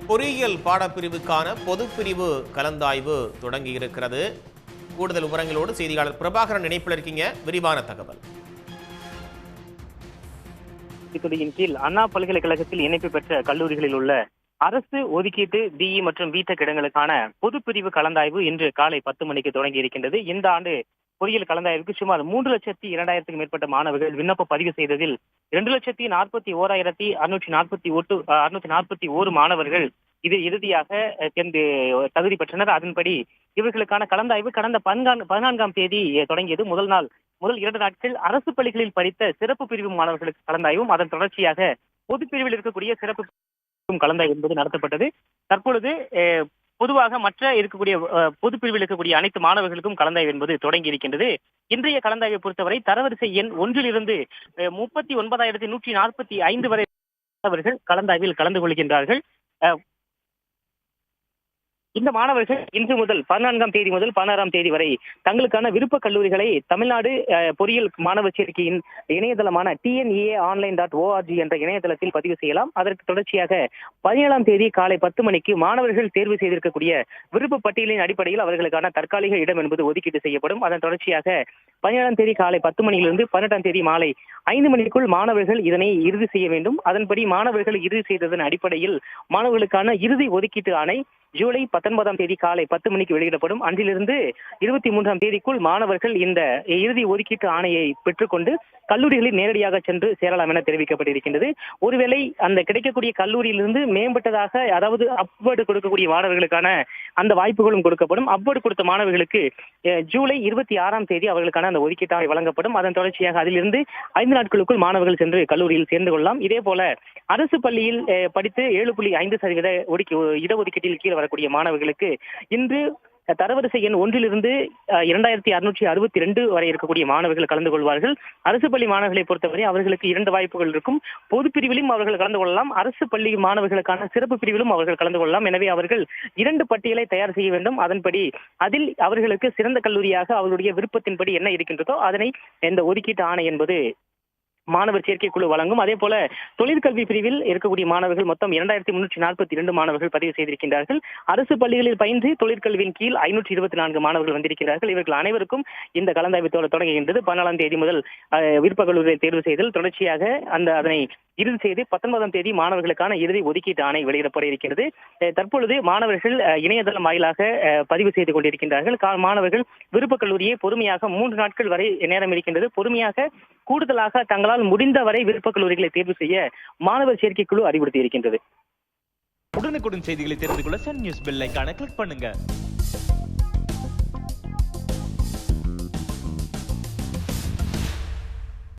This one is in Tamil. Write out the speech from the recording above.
பொறியியல் பாடப்பிரிவுக்கான பொதுப்பிரிவு கலந்தாய்வு தொடங்கி இருக்கிறது. கூடுதல் விவரங்களோடு செய்தியாளர் பிரபாகரன் இணைப்பில் இருக்கீங்க. விரிவான தகவல். துறையின் கீழ் அண்ணா பல்கலைக்கழகத்தில் இணைப்பு பெற்ற கல்லூரிகளில் உள்ள அரசு ஒதுக்கீட்டு பிஇ மற்றும் பிடெக் இடங்களுக்கான பொதுப்பிரிவு கலந்தாய்வு இன்று காலை 10 மணிக்கு தொடங்கி இருக்கின்றது. இந்த ஆண்டு பொறியியல் கலந்தாய்வுக்கு சுமார் 3,02,000 மேற்பட்ட மாணவர்கள் விண்ணப்ப பதிவு செய்ததில் 2,41,641 மாணவர்கள் இது இறுதியாக தகுதி பெற்றனர். அதன்படி இவர்களுக்கான கலந்தாய்வு கடந்த 14ஆம் தேதி தொடங்கியது. முதல் 2 நாட்கள் அரசு பள்ளிகளில் படித்த சிறப்பு பிரிவு மாணவர்களுக்கு கலந்தாய்வும், அதன் தொடர்ச்சியாக பொதுப்பிரிவில் இருக்கக்கூடிய சிறப்பு கலந்தாய்வு என்பது நடத்தப்பட்டது. தற்பொழுது பொதுவாக மற்ற இருக்கக்கூடிய பொதுப்பிரிவில் இருக்கக்கூடிய அனைத்து மாணவர்களுக்கும் கலந்தாய்வு என்பது தொடங்கி இருக்கின்றது. இன்றைய கலந்தாய்வை பொறுத்தவரை தரவரிசை எண் 1 39,145 வரை மாணவர்கள் கலந்தாய்வில் கலந்து கொள்கின்றார்கள். இந்த மாணவர்கள் இன்று முதல் 14ஆம் தேதி முதல் 16ஆம் தேதி வரை தங்களுக்கான விருப்ப கல்லூரிகளை தமிழ்நாடு பொறியியல் மாணவர் சேர்க்கையின் இணையதளமான tneaonline.org என்ற இணையதளத்தில் பதிவு செய்யலாம். அதற்கு தொடர்ச்சியாக 17ஆம் தேதி காலை 10 மணிக்கு மாணவர்கள் தேர்வு செய்திருக்கக்கூடிய விருப்ப பட்டியலின் அடிப்படையில் அவர்களுக்கான தற்காலிக இடம் என்பது ஒதுக்கீடு செய்யப்படும். அதன் தொடர்ச்சியாக 17ஆம் தேதி காலை 10 மணியிலிருந்து 18ஆம் தேதி மாலை 5 மணிக்குள் மாணவர்கள் இதனை இறுதி செய்ய வேண்டும். அதன்படி மாணவர்கள் இறுதி செய்ததன் அடிப்படையில் மாணவர்களுக்கான இறுதி ஒதுக்கீட்டு ஆணை ஜூலை 19ஆம் தேதி காலை 10 மணிக்கு வெளியிடப்படும். அன்றிலிருந்து 23ஆம் தேதிக்குள் மாணவர்கள் இந்த இறுதி ஒதுக்கீட்டு ஆணையை பெற்றுக்கொண்டு கல்லூரிகளில் நேரடியாக சென்று சேரலாம் என தெரிவிக்கப்பட்டிருக்கின்றது. ஒருவேளை அந்த கிடைக்கக்கூடிய கல்லூரியிலிருந்து மேம்பட்டதாக, அதாவது அப்வர்டு கொடுக்கக்கூடிய மாணவர்களுக்கான அந்த வாய்ப்புகளும் கொடுக்கப்படும். அப்வர்டு கொடுத்த மாணவர்களுக்கு ஜூலை 26ஆம் தேதி அவர்களுக்கான அந்த ஒதுக்கீட்டு ஆணை வழங்கப்படும். அதன் தொடர்ச்சியாக அதிலிருந்து 5 நாட்களுக்குள் மாணவர்கள் சென்று கல்லூரியில் சேர்ந்து கொள்ளலாம். இதே போல அரசு பள்ளியில் படித்து 7.5% இடஒதுக்கீட்டில் கீழ் வரக்கூடிய மாணவர்களுக்கு இன்று தரவரிசை எண் 1 2,662 வரை இருக்கக்கூடிய மாணவர்கள் கலந்து கொள்வார்கள். அரசு பள்ளி மாணவர்களை பொறுத்தவரை அவர்களுக்கு 2 வாய்ப்புகள் இருக்கும். பொது பிரிவிலும் அவர்கள் கலந்து கொள்ளலாம், அரசு பள்ளி மாணவர்களுக்கான சிறப்பு பிரிவிலும் அவர்கள் கலந்து கொள்ளலாம். எனவே அவர்கள் 2 பட்டியலை தயார் செய்ய வேண்டும். அதன்படி அதில் அவர்களுக்கு சிறந்த கல்லூரியாக அவர்களுடைய விருப்பத்தின்படி என்ன இருக்கின்றதோ அதனை இந்த ஒதுக்கீட்டு ஆணை என்பது மாணவர் சேர்க்கை குழு வழங்கும். அதே போல தொழிற்கல்வி பிரிவில் இருக்கக்கூடிய மாணவர்கள் மொத்தம் 2,342 மாணவர்கள் பதிவு செய்திருக்கின்றார்கள். அரசு பள்ளிகளில் பயின்று தொழிற்கல்வியின் கீழ் 524 மாணவர்கள் வந்திருக்கிறார்கள். இவர்கள் அனைவருக்கும் இந்த கலந்தாய்வு தொடங்குகின்றது. 14ஆம் தேதி முதல் விருப்ப கல்லூரியை தேர்வு செய்தல், தொடர்ச்சியாக அதனை இறுதி செய்து 19ஆம் தேதி மாணவர்களுக்கான இறுதி ஒதுக்கீட்டு ஆணை வெளியிடப்பட இருக்கிறது. தற்பொழுது மாணவர்கள் இணையதளம் வாயிலாக பதிவு செய்து கொண்டிருக்கின்றார்கள். மாணவர்கள் விருப்ப கல்லூரியை பொறுமையாக 3 நாட்கள் வரை நேரம் இருக்கின்றது. பொறுமையாக கூடுதலாக தங்களால் முடிந்த வரை விருப்ப கல்லூரிகளை தேர்வு செய்ய மாணவர் சேர்க்கை குழு அறிவுறுத்தி இருக்கின்றது. உடனுக்குடன் செய்திகளை தெரிந்து கொள்ள சன் நியூஸ் பெல் ஐகானை கிளிக் பண்ணுங்க.